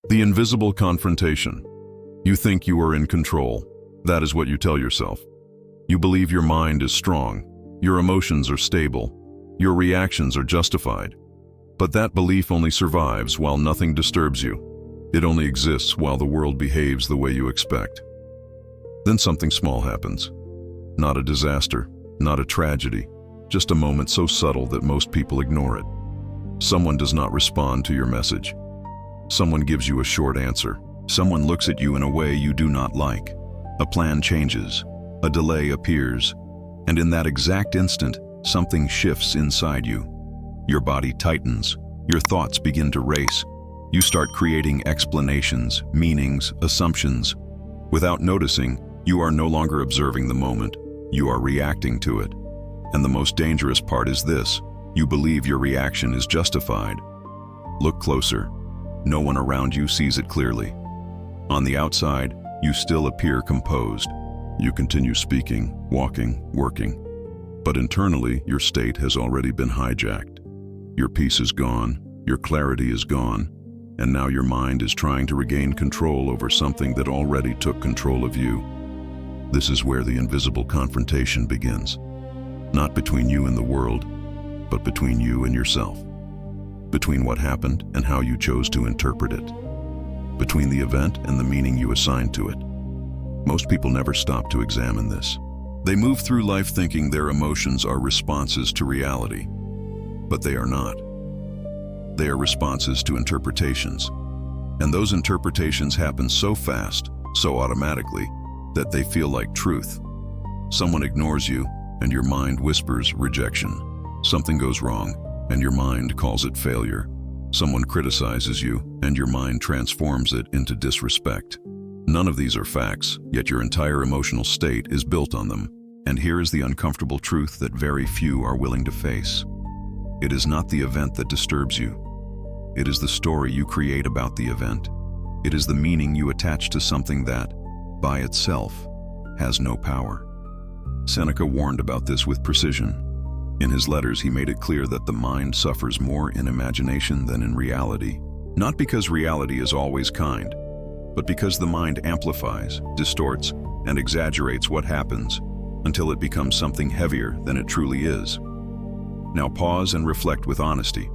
The invisible confrontation. You think you are in control. That is what you tell yourself. You believe your mind is strong, your emotions are stable, your reactions are justified. But that belief only survives while nothing disturbs you. It only exists while the world behaves the way you expect. Then something small happens. Not a disaster, not a tragedy, just a moment so subtle that most people ignore it. Someone does not respond to your message. Someone gives you a short answer. Someone looks at you in a way you do not like. A plan changes. A delay appears. And in that exact instant, something shifts inside you. Your body tightens. Your thoughts begin to race. You start creating explanations, meanings, assumptions. Without noticing, you are no longer observing the moment. You are reacting to it. And the most dangerous part is this: you believe your reaction is justified. Look closer. No one around you sees it clearly. On the outside, you still appear composed. You continue speaking, walking, working. But internally, your state has already been hijacked. Your peace is gone, your clarity is gone, and now your mind is trying to regain control over something that already took control of you. This is where the invisible confrontation begins. Not between you and the world, but between you and yourself. Between what happened and how you chose to interpret it. Between the event and the meaning you assigned to it. Most people never stop to examine this. They move through life thinking their emotions are responses to reality, but they are not. They are responses to interpretations. And those interpretations happen so fast, so automatically, that they feel like truth. Someone ignores you, and your mind whispers rejection. Something goes wrong, and your mind calls it failure. Someone criticizes you, and your mind transforms it into disrespect. None of these are facts, yet your entire emotional state is built on them. And here is the uncomfortable truth that very few are willing to face. It is not the event that disturbs you. It is the story you create about the event. It is the meaning you attach to something that, by itself, has no power. Seneca warned about this with precision. In his letters, he made it clear that the mind suffers more in imagination than in reality. Not because reality is always kind, but because the mind amplifies, distorts, and exaggerates what happens until it becomes something heavier than it truly is. Now pause and reflect with honesty.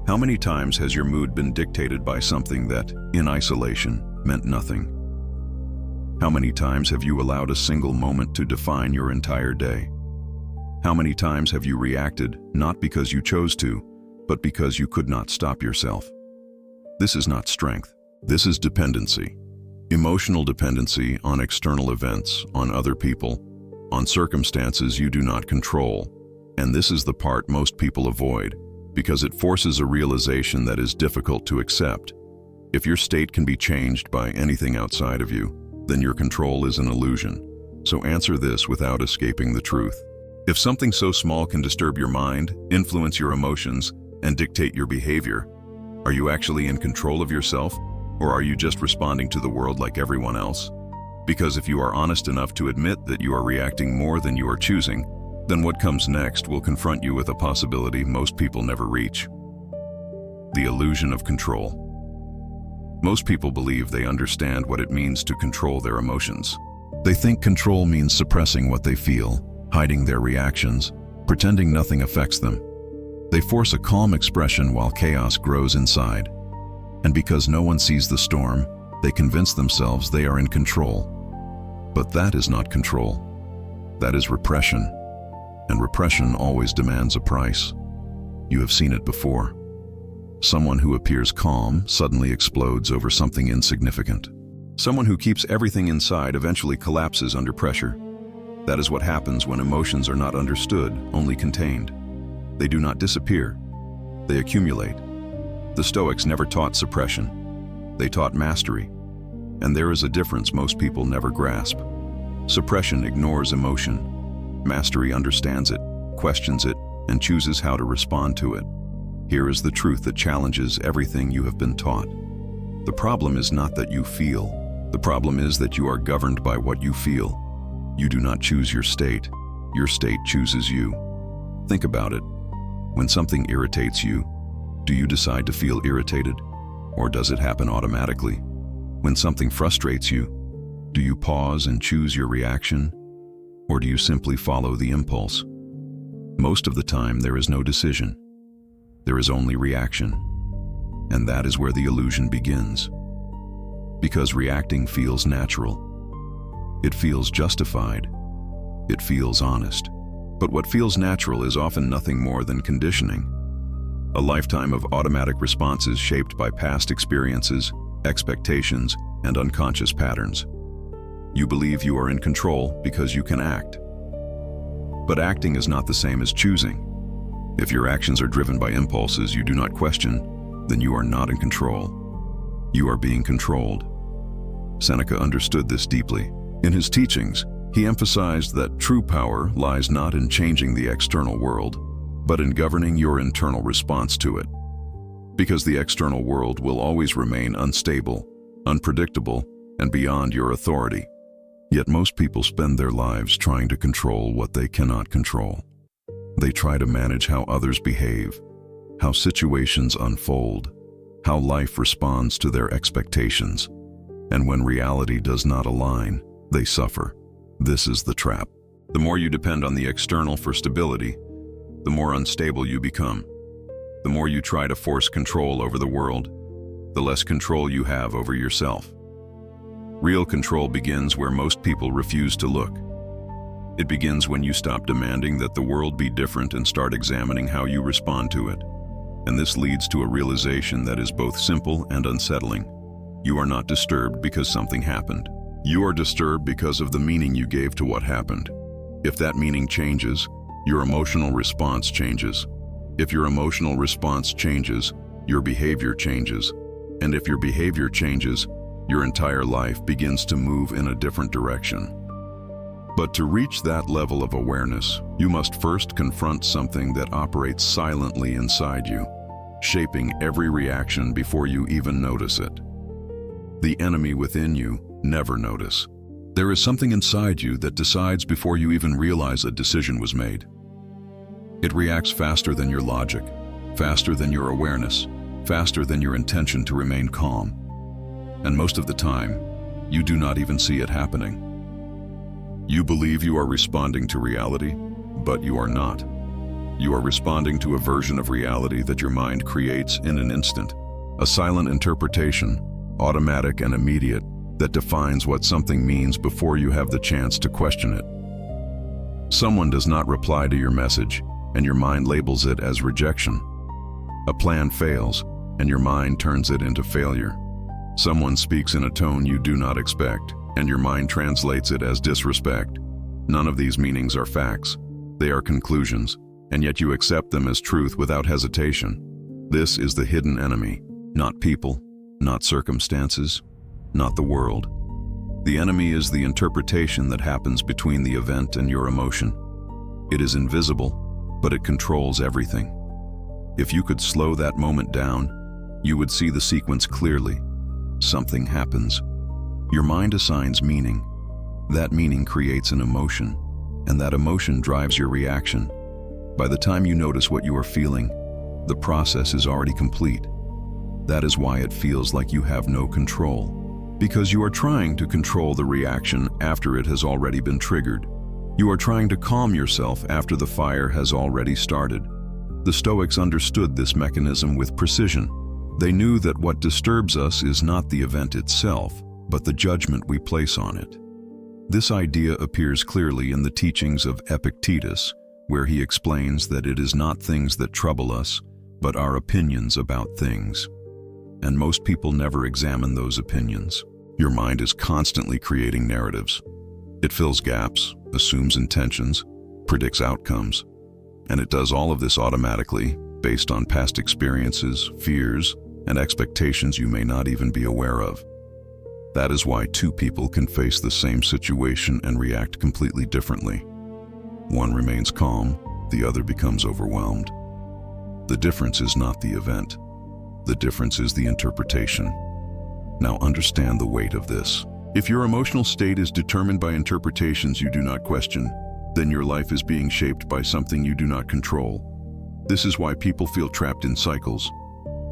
How many times has your mood been dictated by something that, in isolation, meant nothing? How many times have you allowed a single moment to define your entire day? How many times have you reacted, not because you chose to, but because you could not stop yourself? This is not strength. This is dependency. Emotional dependency on external events, on other people, on circumstances you do not control. And this is the part most people avoid, because it forces a realization that is difficult to accept. If your state can be changed by anything outside of you, then your control is an illusion. So answer this without escaping the truth. If something so small can disturb your mind, influence your emotions, and dictate your behavior, are you actually in control of yourself, or are you just responding to the world like everyone else? Because if you are honest enough to admit that you are reacting more than you are choosing, then what comes next will confront you with a possibility most people never reach. The illusion of control. Most people believe they understand what it means to control their emotions. They think control means suppressing what they feel, hiding their reactions, pretending nothing affects them. They force a calm expression while chaos grows inside. And because no one sees the storm, they convince themselves they are in control. But that is not control. That is repression. And repression always demands a price. You have seen it before. Someone who appears calm suddenly explodes over something insignificant. Someone who keeps everything inside eventually collapses under pressure. That is what happens when emotions are not understood, only contained. They do not disappear. They accumulate. The Stoics never taught suppression. They taught mastery. And there is a difference most people never grasp. Suppression ignores emotion. Mastery understands it, questions it, and chooses how to respond to it. Here is the truth that challenges everything you have been taught. The problem is not that you feel. The problem is that you are governed by what you feel. You do not choose your state. Your state chooses you. Think about it. When something irritates you, do you decide to feel irritated? Or does it happen automatically? When something frustrates you, do you pause and choose your reaction? Or do you simply follow the impulse? Most of the time, there is no decision. There is only reaction. And that is where the illusion begins. Because reacting feels natural. It feels justified. It feels honest. But what feels natural is often nothing more than conditioning. A lifetime of automatic responses shaped by past experiences, expectations, and unconscious patterns. You believe you are in control because you can act. But acting is not the same as choosing. If your actions are driven by impulses you do not question, then you are not in control. You are being controlled. Seneca understood this deeply. In his teachings, he emphasized that true power lies not in changing the external world, but in governing your internal response to it. Because the external world will always remain unstable, unpredictable, and beyond your authority. Yet most people spend their lives trying to control what they cannot control. They try to manage how others behave, how situations unfold, how life responds to their expectations. And when reality does not align, they suffer. This is the trap. The more you depend on the external for stability, the more unstable you become. The more you try to force control over the world, the less control you have over yourself. Real control begins where most people refuse to look. It begins when you stop demanding that the world be different and start examining how you respond to it. And this leads to a realization that is both simple and unsettling. You are not disturbed because something happened. You are disturbed because of the meaning you gave to what happened. If that meaning changes, your emotional response changes. If your emotional response changes, your behavior changes. And if your behavior changes, your entire life begins to move in a different direction. But to reach that level of awareness, you must first confront something that operates silently inside you, shaping every reaction before you even notice it. The enemy within you never notice. There is something inside you that decides before you even realize a decision was made. It reacts faster than your logic, faster than your awareness, faster than your intention to remain calm. And most of the time, you do not even see it happening. You believe you are responding to reality, but you are not. You are responding to a version of reality that your mind creates in an instant, a silent interpretation, automatic and immediate, that defines what something means before you have the chance to question it. Someone does not reply to your message, and your mind labels it as rejection. A plan fails, and your mind turns it into failure. Someone speaks in a tone you do not expect, and your mind translates it as disrespect. None of these meanings are facts. They are conclusions, and yet you accept them as truth without hesitation. This is the hidden enemy, not people, not circumstances, not the world. The enemy is the interpretation that happens between the event and your emotion. It is invisible, but it controls everything. If you could slow that moment down, you would see the sequence clearly. Something happens. Your mind assigns meaning. That meaning creates an emotion, and that emotion drives your reaction. By the time you notice what you are feeling, the process is already complete. That is why it feels like you have no control. Because you are trying to control the reaction after it has already been triggered. You are trying to calm yourself after the fire has already started. The Stoics understood this mechanism with precision. They knew that what disturbs us is not the event itself, but the judgment we place on it. This idea appears clearly in the teachings of Epictetus, where he explains that it is not things that trouble us, but our opinions about things. And most people never examine those opinions. Your mind is constantly creating narratives. It fills gaps, assumes intentions, predicts outcomes, and it does all of this automatically, based on past experiences, fears, and expectations you may not even be aware of. That is why two people can face the same situation and react completely differently. One remains calm, the other becomes overwhelmed. The difference is not the event. The difference is the interpretation. Now understand the weight of this. If your emotional state is determined by interpretations you do not question, then your life is being shaped by something you do not control. This is why people feel trapped in cycles.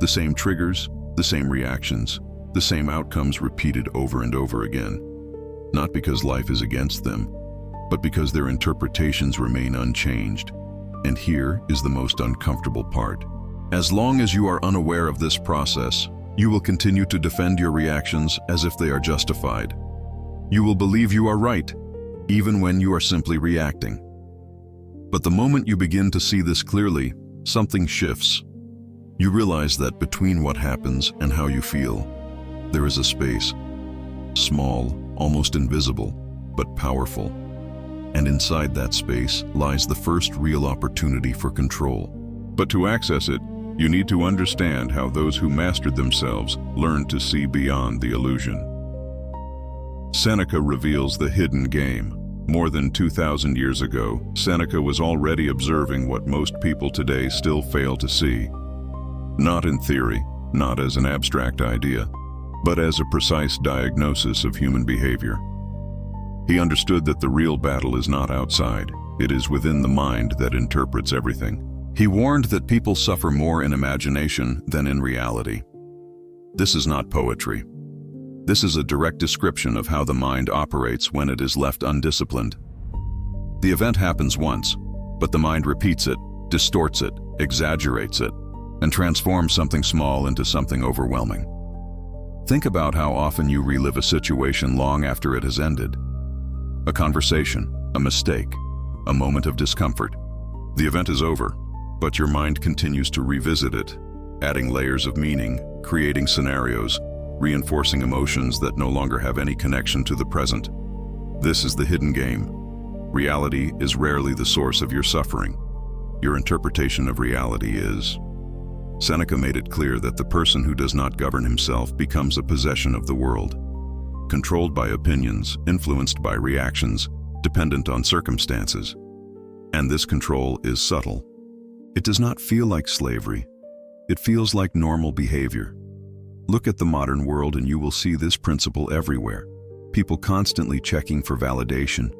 The same triggers, the same reactions, the same outcomes repeated over and over again. Not because life is against them, but because their interpretations remain unchanged. And here is the most uncomfortable part. As long as you are unaware of this process, you will continue to defend your reactions as if they are justified. You will believe you are right, even when you are simply reacting. But the moment you begin to see this clearly, something shifts. You realize that between what happens and how you feel, there is a space. Small, almost invisible, but powerful. And inside that space lies the first real opportunity for control. But to access it, you need to understand how those who mastered themselves learned to see beyond the illusion. Seneca reveals the hidden game. More than 2,000 years ago, Seneca was already observing what most people today still fail to see. Not in theory, not as an abstract idea, but as a precise diagnosis of human behavior. He understood that the real battle is not outside, it is within the mind that interprets everything. He warned that people suffer more in imagination than in reality. This is not poetry. This is a direct description of how the mind operates when it is left undisciplined. The event happens once, but the mind repeats it, distorts it, exaggerates it, and transforms something small into something overwhelming. Think about how often you relive a situation long after it has ended. A conversation, a mistake, a moment of discomfort. The event is over, but your mind continues to revisit it, adding layers of meaning, creating scenarios, reinforcing emotions that no longer have any connection to the present. This is the hidden game. Reality is rarely the source of your suffering. Your interpretation of reality is. Seneca made it clear that the person who does not govern himself becomes a possession of the world, controlled by opinions, influenced by reactions, dependent on circumstances. And this control is subtle. It does not feel like slavery. It feels like normal behavior. Look at the modern world and you will see this principle everywhere. People constantly checking for validation,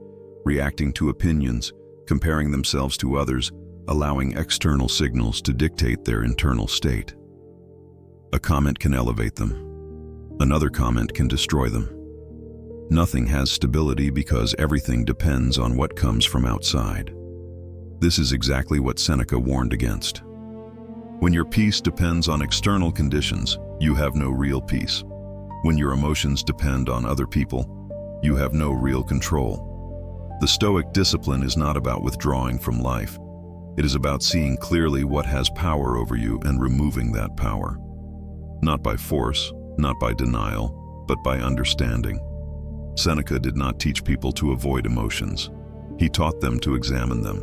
reacting to opinions, comparing themselves to others, allowing external signals to dictate their internal state. A comment can elevate them. Another comment can destroy them. Nothing has stability because everything depends on what comes from outside. This is exactly what Seneca warned against. When your peace depends on external conditions, you have no real peace. When your emotions depend on other people, you have no real control. The Stoic discipline is not about withdrawing from life. It is about seeing clearly what has power over you and removing that power. Not by force, not by denial, but by understanding. Seneca did not teach people to avoid emotions. He taught them to examine them,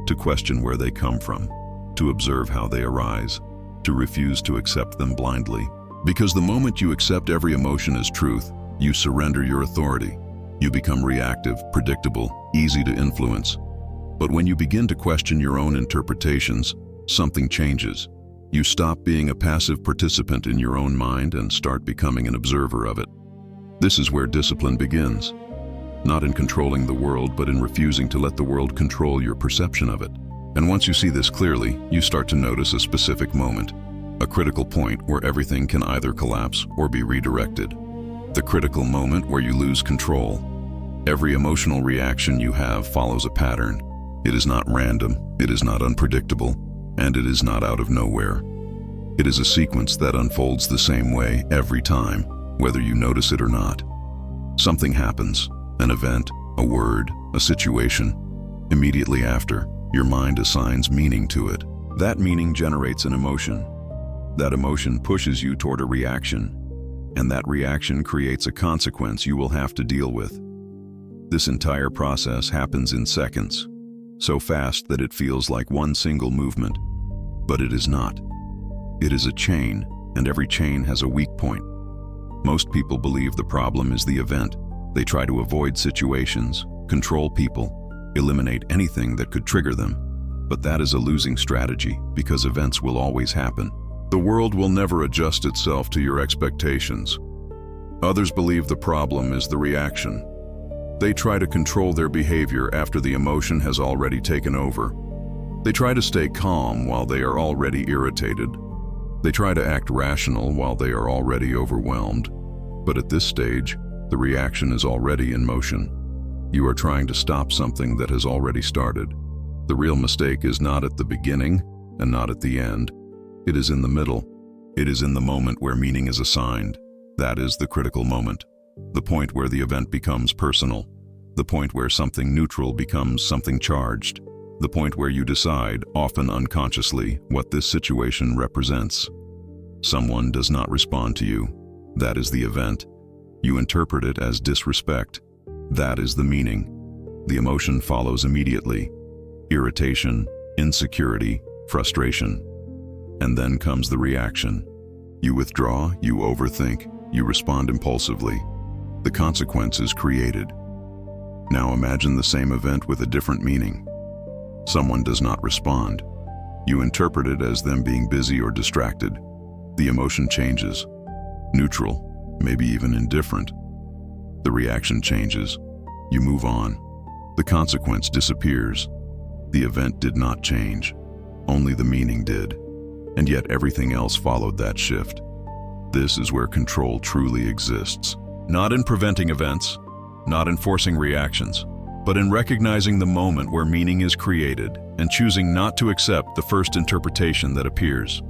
to question where they come from, to observe how they arise, to refuse to accept them blindly. Because the moment you accept every emotion as truth, you surrender your authority. You become reactive, predictable, easy to influence. But when you begin to question your own interpretations, something changes. You stop being a passive participant in your own mind and start becoming an observer of it. This is where discipline begins. Not in controlling the world, but in refusing to let the world control your perception of it. And once you see this clearly, you start to notice a specific moment, a critical point where everything can either collapse or be redirected. The critical moment where you lose control. Every emotional reaction you have follows a pattern. It is not random, it is not unpredictable, and it is not out of nowhere. It is a sequence that unfolds the same way every time, whether you notice it or not. Something happens, an event, a word, a situation. Immediately after, your mind assigns meaning to it. That meaning generates an emotion. That emotion pushes you toward a reaction, and that reaction creates a consequence you will have to deal with. This entire process happens in seconds, so fast that it feels like one single movement, but it is not. It is a chain, and every chain has a weak point. Most people believe the problem is the event. They try to avoid situations, control people, eliminate anything that could trigger them. But that is a losing strategy because events will always happen. The world will never adjust itself to your expectations. Others believe the problem is the reaction. They try to control their behavior after the emotion has already taken over. They try to stay calm while they are already irritated. They try to act rational while they are already overwhelmed, but at this stage, the reaction is already in motion. You are trying to stop something that has already started. The real mistake is not at the beginning and not at the end. It is in the middle. It is in the moment where meaning is assigned. That is the critical moment. The point where the event becomes personal. The point where something neutral becomes something charged. The point where you decide, often unconsciously, what this situation represents. Someone does not respond to you. That is the event. You interpret it as disrespect. That is the meaning. The emotion follows immediately. Irritation, insecurity, frustration. And then comes the reaction. You withdraw, you overthink, you respond impulsively. The consequence is created. Now imagine the same event with a different meaning. Someone does not respond. You interpret it as them being busy or distracted. The emotion changes. Neutral, maybe even indifferent. The reaction changes. You move on. The consequence disappears. The event did not change. Only the meaning did. And yet everything else followed that shift. This is where control truly exists. Not in preventing events, not in forcing reactions, but in recognizing the moment where meaning is created and choosing not to accept the first interpretation that appears.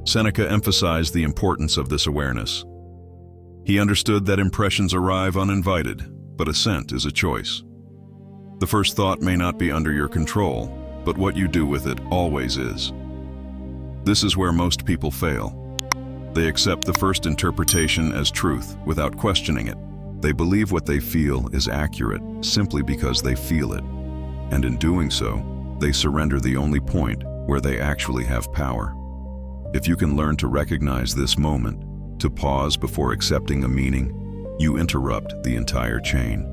Seneca emphasized the importance of this awareness. He understood that impressions arrive uninvited, but assent is a choice. The first thought may not be under your control, but what you do with it always is. This is where most people fail. They accept the first interpretation as truth without questioning it. They believe what they feel is accurate simply because they feel it. And in doing so, they surrender the only point where they actually have power. If you can learn to recognize this moment, to pause before accepting a meaning, you interrupt the entire chain.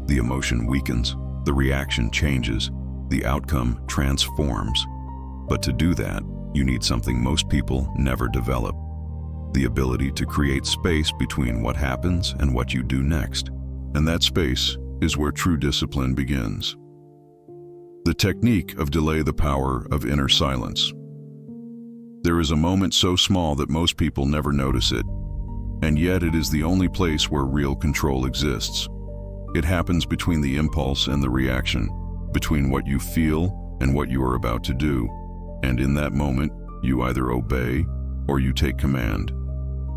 The emotion weakens, the reaction changes, the outcome transforms. But to do that, you need something most people never develop: the ability to create space between what happens and what you do next. And that space is where true discipline begins. The technique of delay the power of inner silence. There is a moment so small that most people never notice it, and yet it is the only place where real control exists. It happens between the impulse and the reaction, between what you feel and what you are about to do. And in that moment, you either obey or you take command.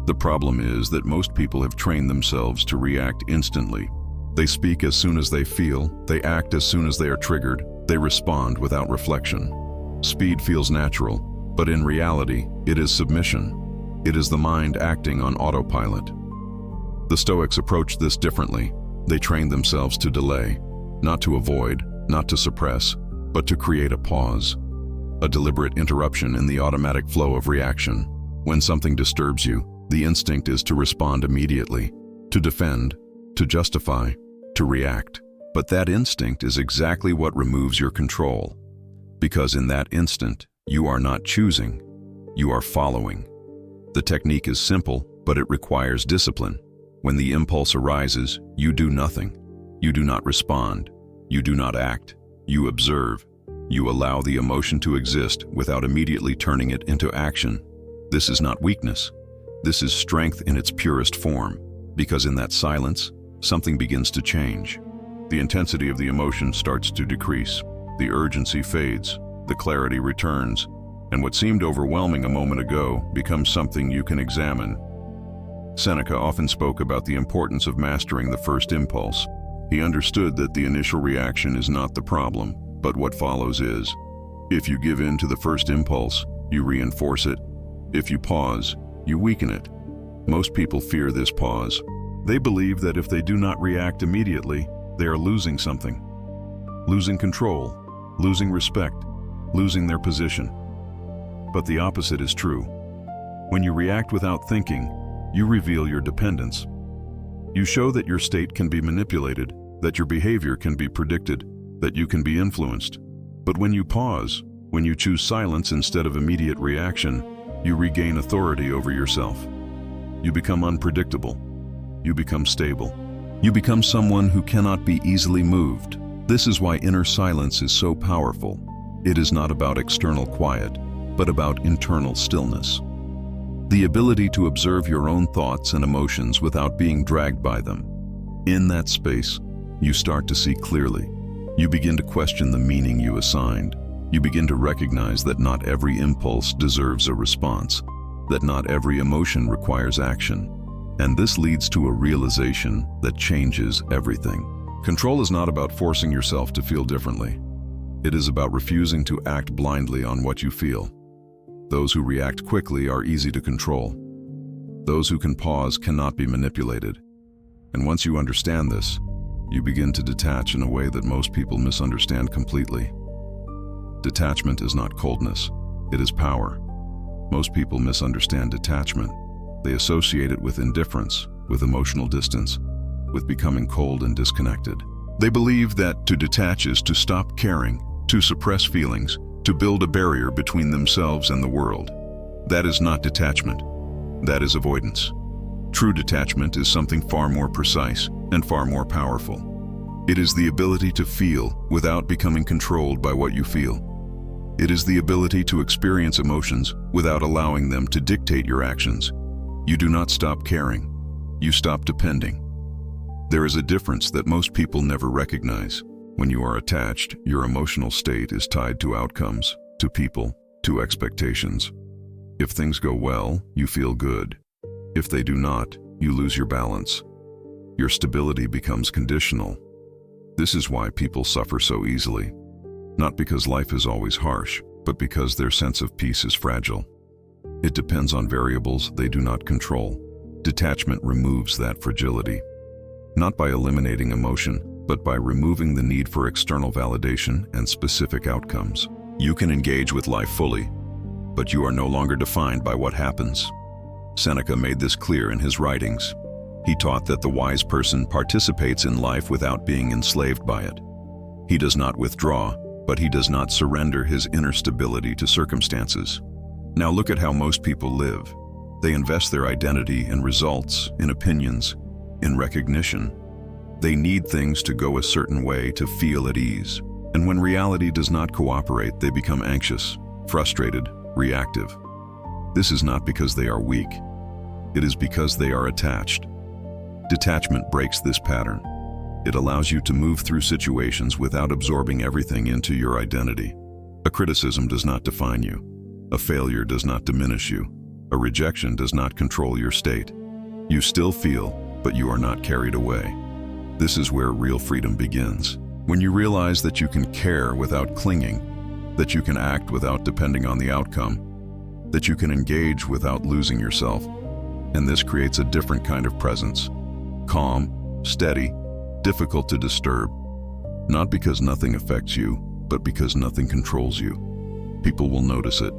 The problem is that most people have trained themselves to react instantly. They speak as soon as they feel, they act as soon as they are triggered, they respond without reflection. Speed feels natural, but in reality, it is submission. It is the mind acting on autopilot. The Stoics approached this differently. They trained themselves to delay, not to avoid, not to suppress, but to create a pause, a deliberate interruption in the automatic flow of reaction. When something disturbs you, the instinct is to respond immediately, to defend, to justify, to react. But that instinct is exactly what removes your control. Because in that instant, you are not choosing, you are following. The technique is simple, but it requires discipline. When the impulse arises, you do nothing. You do not respond. You do not act. You observe. You allow the emotion to exist without immediately turning it into action. This is not weakness. This is strength in its purest form, because in that silence, something begins to change. The intensity of the emotion starts to decrease. The urgency fades. The clarity returns. And what seemed overwhelming a moment ago becomes something you can examine. Seneca often spoke about the importance of mastering the first impulse. He understood that the initial reaction is not the problem, but what follows is. If you give in to the first impulse, you reinforce it. If you pause, you weaken it. Most people fear this pause. They believe that if they do not react immediately, they are losing something. Losing control, losing respect, losing their position. But the opposite is true. When you react without thinking, you reveal your dependence. You show that your state can be manipulated, that your behavior can be predicted, that you can be influenced. But when you pause, when you choose silence instead of immediate reaction, you regain authority over yourself. You become unpredictable. You become stable. You become someone who cannot be easily moved. This is why inner silence is so powerful. It is not about external quiet, but about internal stillness. The ability to observe your own thoughts and emotions without being dragged by them. In that space, you start to see clearly. You begin to question the meaning you assigned. You begin to recognize that not every impulse deserves a response, that not every emotion requires action. And this leads to a realization that changes everything. Control is not about forcing yourself to feel differently. It is about refusing to act blindly on what you feel. Those who react quickly are easy to control. Those who can pause cannot be manipulated. And once you understand this, you begin to detach in a way that most people misunderstand completely. Detachment is not coldness, it is power. Most people misunderstand detachment. They associate it with indifference, with emotional distance, with becoming cold and disconnected. They believe that to detach is to stop caring, to suppress feelings, to build a barrier between themselves and the world. That is not detachment. That is avoidance. True detachment is something far more precise and far more powerful. It is the ability to feel without becoming controlled by what you feel. It is the ability to experience emotions without allowing them to dictate your actions. You do not stop caring. You stop depending. There is a difference that most people never recognize. When you are attached, your emotional state is tied to outcomes, to people, to expectations. If things go well, you feel good. If they do not, you lose your balance. Your stability becomes conditional. This is why people suffer so easily. Not because life is always harsh, but because their sense of peace is fragile. It depends on variables they do not control. Detachment removes that fragility. Not by eliminating emotion, but by removing the need for external validation and specific outcomes. You can engage with life fully, but you are no longer defined by what happens. Seneca made this clear in his writings. He taught that the wise person participates in life without being enslaved by it. He does not withdraw, but he does not surrender his inner stability to circumstances. Now look at how most people live. They invest their identity in results, in opinions, in recognition. They need things to go a certain way to feel at ease. And when reality does not cooperate, they become anxious, frustrated, reactive. This is not because they are weak. It is because they are attached. Detachment breaks this pattern. It allows you to move through situations without absorbing everything into your identity. A criticism does not define you. A failure does not diminish you. A rejection does not control your state. You still feel, but you are not carried away. This is where real freedom begins. When you realize that you can care without clinging, that you can act without depending on the outcome, that you can engage without losing yourself. And this creates a different kind of presence. Calm, steady, difficult to disturb. Not because nothing affects you, but because nothing controls you. People will notice it.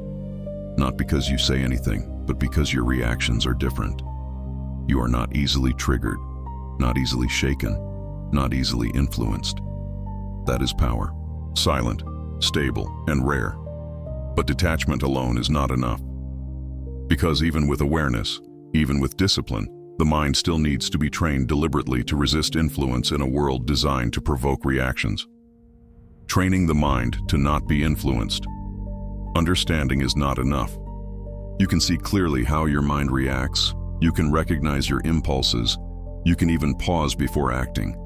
Not because you say anything, but because your reactions are different. You are not easily triggered, not easily shaken, not easily influenced. That is power. Silent, stable, and rare. But detachment alone is not enough. Because even with awareness, even with discipline, the mind still needs to be trained deliberately to resist influence in a world designed to provoke reactions. Training the mind to not be influenced. Understanding is not enough. You can see clearly how your mind reacts. You can recognize your impulses. You can even pause before acting.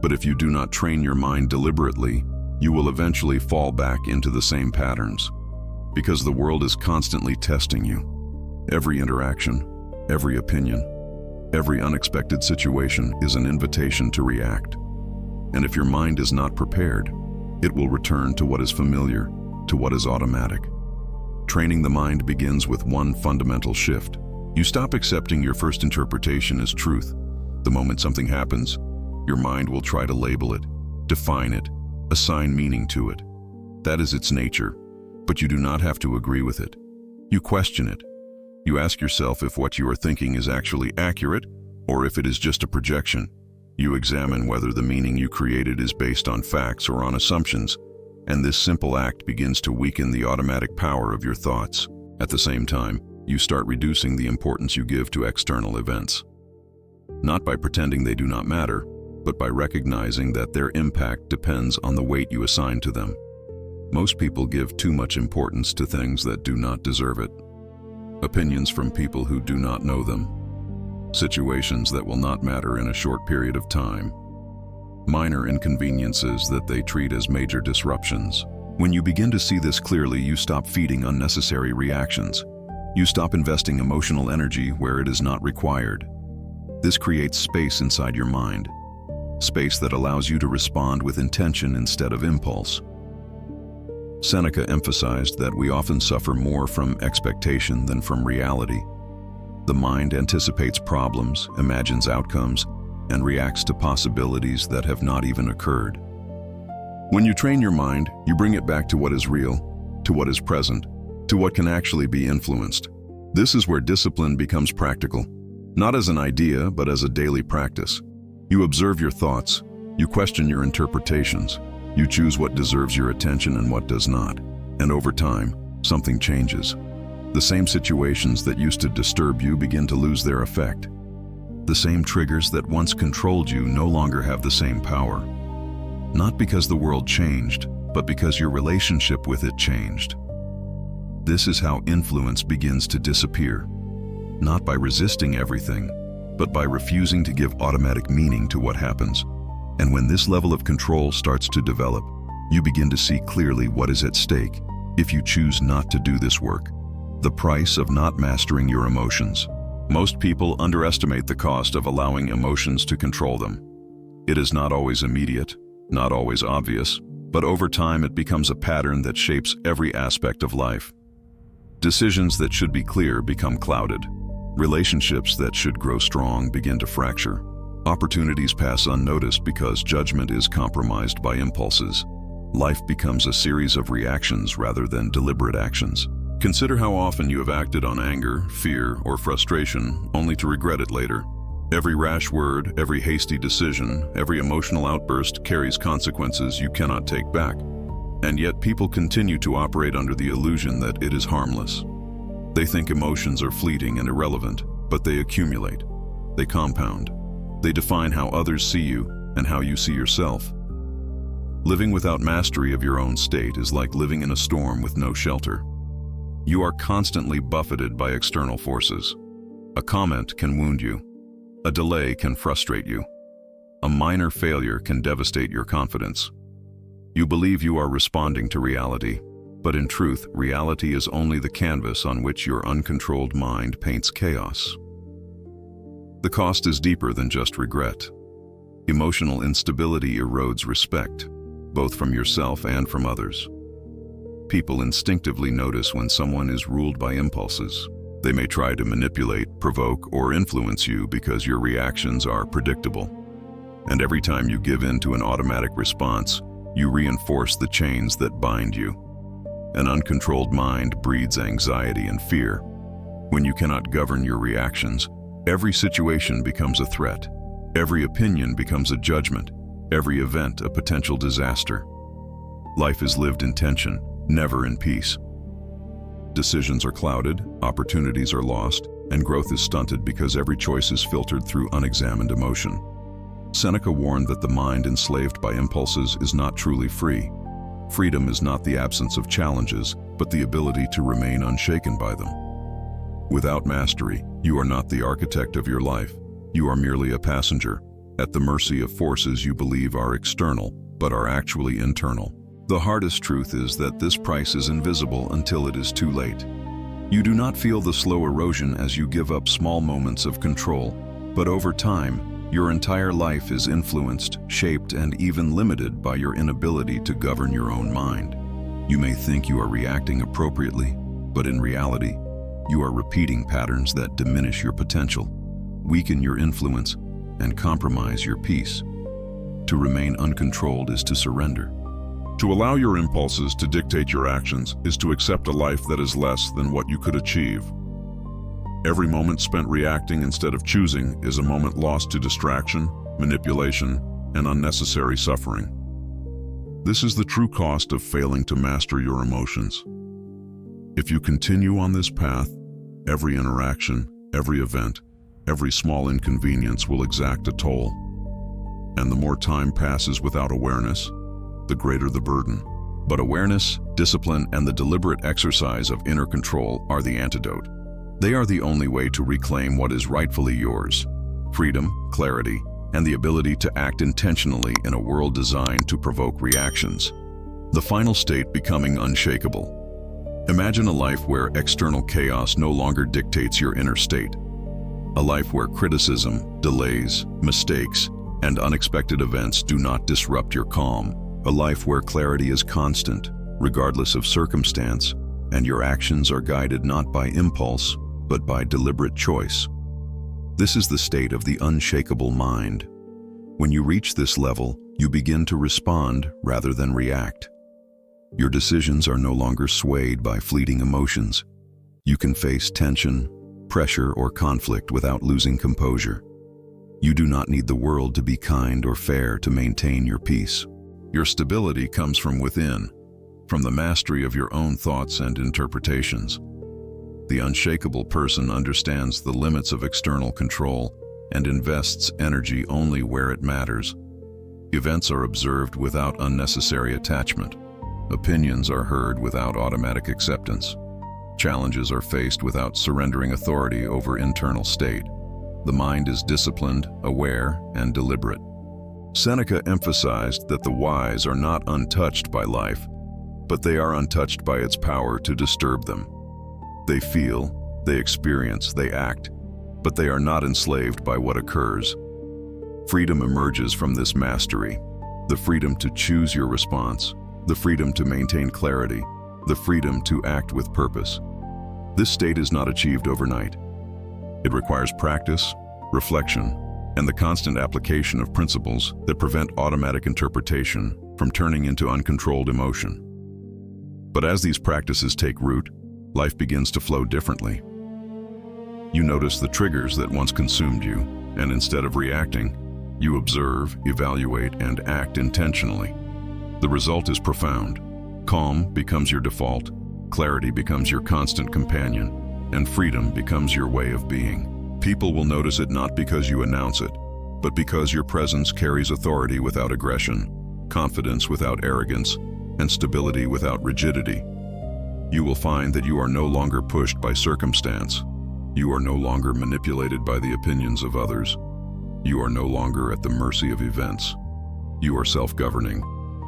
But if you do not train your mind deliberately, you will eventually fall back into the same patterns. Because the world is constantly testing you. Every interaction, every opinion, every unexpected situation is an invitation to react. And if your mind is not prepared, it will return to what is familiar, to what is automatic. Training the mind begins with one fundamental shift. You stop accepting your first interpretation as truth. The moment something happens, your mind will try to label it, define it, assign meaning to it. That is its nature, but you do not have to agree with it. You question it. You ask yourself if what you are thinking is actually accurate, or if it is just a projection. You examine whether the meaning you created is based on facts or on assumptions, and this simple act begins to weaken the automatic power of your thoughts. At the same time, you start reducing the importance you give to external events. Not by pretending they do not matter, but by recognizing that their impact depends on the weight you assign to them. Most people give too much importance to things that do not deserve it. opinions from people who do not know them, situations that will not matter in a short period of time, minor inconveniences that they treat as major disruptions. When you begin to see this clearly, you stop feeding unnecessary reactions. You stop investing emotional energy where it is not required. This creates space inside your mind, space that allows you to respond with intention instead of impulse. Seneca emphasized that we often suffer more from expectation than from reality. The mind anticipates problems, imagines outcomes, and reacts to possibilities that have not even occurred. When you train your mind, you bring it back to what is real, to what is present, to what can actually be influenced. This is where discipline becomes practical, not as an idea, but as a daily practice. You observe your thoughts, you question your interpretations, you choose what deserves your attention and what does not. And over time, something changes. The same situations that used to disturb you begin to lose their effect. The same triggers that once controlled you no longer have the same power. Not because the world changed, but because your relationship with it changed. This is how influence begins to disappear. Not by resisting everything, but by refusing to give automatic meaning to what happens. And when this level of control starts to develop, you begin to see clearly what is at stake if you choose not to do this work. The price of not mastering your emotions. Most people underestimate the cost of allowing emotions to control them. It is not always immediate, not always obvious, but over time it becomes a pattern that shapes every aspect of life. Decisions that should be clear become clouded. Relationships that should grow strong begin to fracture. Opportunities pass unnoticed because judgment is compromised by impulses. Life becomes a series of reactions rather than deliberate actions. Consider how often you have acted on anger, fear, or frustration only to regret it later. Every rash word, every hasty decision, every emotional outburst carries consequences you cannot take back. And yet people continue to operate under the illusion that it is harmless. They think emotions are fleeting and irrelevant, but they accumulate. They compound. They define how others see you and how you see yourself. Living without mastery of your own state is like living in a storm with no shelter. You are constantly buffeted by external forces. A comment can wound you. A delay can frustrate you. A minor failure can devastate your confidence. You believe you are responding to reality, but in truth, reality is only the canvas on which your uncontrolled mind paints chaos. The cost is deeper than just regret. Emotional instability erodes respect, both from yourself and from others. People instinctively notice when someone is ruled by impulses. They may try to manipulate, provoke, or influence you because your reactions are predictable. And every time you give in to an automatic response, you reinforce the chains that bind you. An uncontrolled mind breeds anxiety and fear. When you cannot govern your reactions, every situation becomes a threat. Every opinion becomes a judgment. Every event a potential disaster. Life is lived in tension, never in peace. Decisions are clouded, opportunities are lost, and growth is stunted because every choice is filtered through unexamined emotion. Seneca warned that the mind enslaved by impulses is not truly free. Freedom is not the absence of challenges, but the ability to remain unshaken by them. Without mastery, you are not the architect of your life. You are merely a passenger, at the mercy of forces you believe are external, but are actually internal. The hardest truth is that this price is invisible until it is too late. You do not feel the slow erosion as you give up small moments of control, but over time, your entire life is influenced, shaped, and even limited by your inability to govern your own mind. You may think you are reacting appropriately, but in reality, you are repeating patterns that diminish your potential, weaken your influence, and compromise your peace. To remain uncontrolled is to surrender. To allow your impulses to dictate your actions is to accept a life that is less than what you could achieve. Every moment spent reacting instead of choosing is a moment lost to distraction, manipulation, and unnecessary suffering. This is the true cost of failing to master your emotions. If you continue on this path, every interaction, every event, every small inconvenience will exact a toll. And the more time passes without awareness, the greater the burden. But awareness, discipline, and the deliberate exercise of inner control are the antidote. They are the only way to reclaim what is rightfully yours: freedom, clarity, and the ability to act intentionally in a world designed to provoke reactions. The final state: becoming unshakable. Imagine a life where external chaos no longer dictates your inner state. A life where criticism, delays, mistakes, and unexpected events do not disrupt your calm. A life where clarity is constant, regardless of circumstance, and your actions are guided not by impulse, but by deliberate choice. This is the state of the unshakable mind. When you reach this level, you begin to respond rather than react. Your decisions are no longer swayed by fleeting emotions. You can face tension, pressure, or conflict without losing composure. You do not need the world to be kind or fair to maintain your peace. Your stability comes from within, from the mastery of your own thoughts and interpretations. The unshakable person understands the limits of external control and invests energy only where it matters. Events are observed without unnecessary attachment. Opinions are heard without automatic acceptance. Challenges are faced without surrendering authority over internal state. The mind is disciplined, aware, and deliberate. Seneca emphasized that the wise are not untouched by life, but they are untouched by its power to disturb them. They feel, they experience, they act, but they are not enslaved by what occurs. Freedom emerges from this mastery: the freedom to choose your response, the freedom to maintain clarity, the freedom to act with purpose. This state is not achieved overnight. It requires practice, reflection, and the constant application of principles that prevent automatic interpretation from turning into uncontrolled emotion. But as these practices take root, life begins to flow differently. You notice the triggers that once consumed you, and instead of reacting, you observe, evaluate, and act intentionally. The result is profound. Calm becomes your default, clarity becomes your constant companion, and freedom becomes your way of being. People will notice it not because you announce it, but because your presence carries authority without aggression, confidence without arrogance, and stability without rigidity. You will find that you are no longer pushed by circumstance. You are no longer manipulated by the opinions of others. You are no longer at the mercy of events. You are self-governing,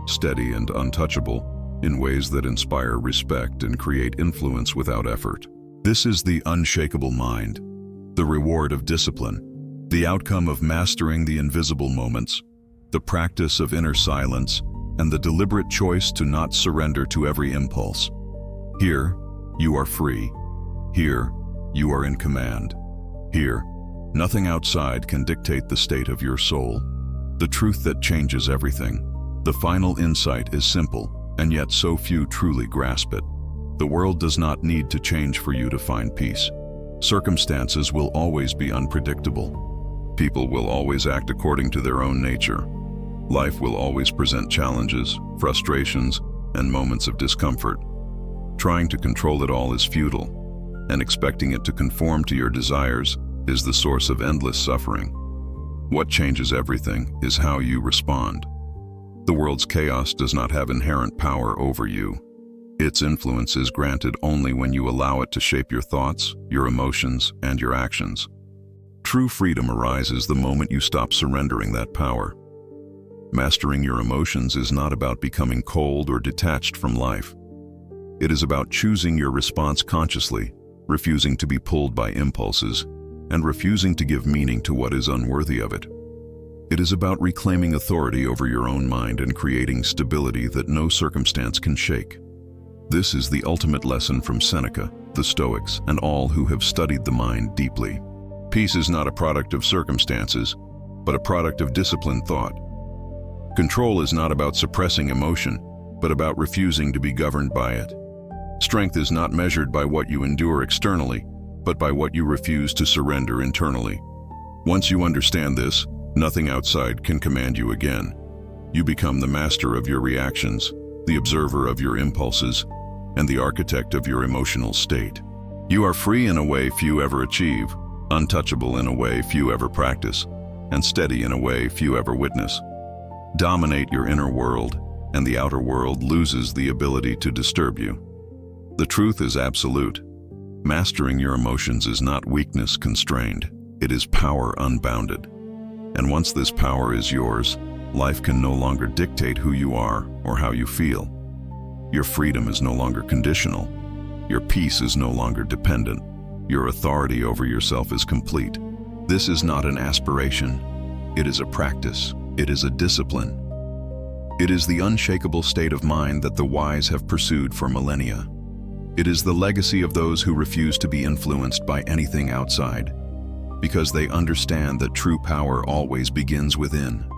steady and untouchable, in ways that inspire respect and create influence without effort. This is the unshakable mind, the reward of discipline, the outcome of mastering the invisible moments, the practice of inner silence, and the deliberate choice to not surrender to every impulse. Here, you are free. Here, you are in command. Here, nothing outside can dictate the state of your soul. The truth that changes everything. The final insight is simple, and yet so few truly grasp it. The world does not need to change for you to find peace. Circumstances will always be unpredictable. People will always act according to their own nature. Life will always present challenges, frustrations, and moments of discomfort. Trying to control it all is futile, and expecting it to conform to your desires is the source of endless suffering. What changes everything is how you respond. The world's chaos does not have inherent power over you. Its influence is granted only when you allow it to shape your thoughts, your emotions, and your actions. True freedom arises the moment you stop surrendering that power. Mastering your emotions is not about becoming cold or detached from life. It is about choosing your response consciously, refusing to be pulled by impulses, and refusing to give meaning to what is unworthy of it. It is about reclaiming authority over your own mind and creating stability that no circumstance can shake. This is the ultimate lesson from Seneca, the Stoics, and all who have studied the mind deeply. Peace is not a product of circumstances, but a product of disciplined thought. Control is not about suppressing emotion, but about refusing to be governed by it. Strength is not measured by what you endure externally, but by what you refuse to surrender internally. Once you understand this, nothing outside can command you again. You become the master of your reactions, the observer of your impulses, and the architect of your emotional state. You are free in a way few ever achieve, untouchable in a way few ever practice, and steady in a way few ever witness. Dominate your inner world, and the outer world loses the ability to disturb you. The truth is absolute. Mastering your emotions is not weakness constrained, it is power unbounded. And once this power is yours, life can no longer dictate who you are or how you feel. Your freedom is no longer conditional. Your peace is no longer dependent. Your authority over yourself is complete. This is not an aspiration. It is a practice. It is a discipline. It is the unshakable state of mind that the wise have pursued for millennia. It is the legacy of those who refuse to be influenced by anything outside, because they understand that true power always begins within.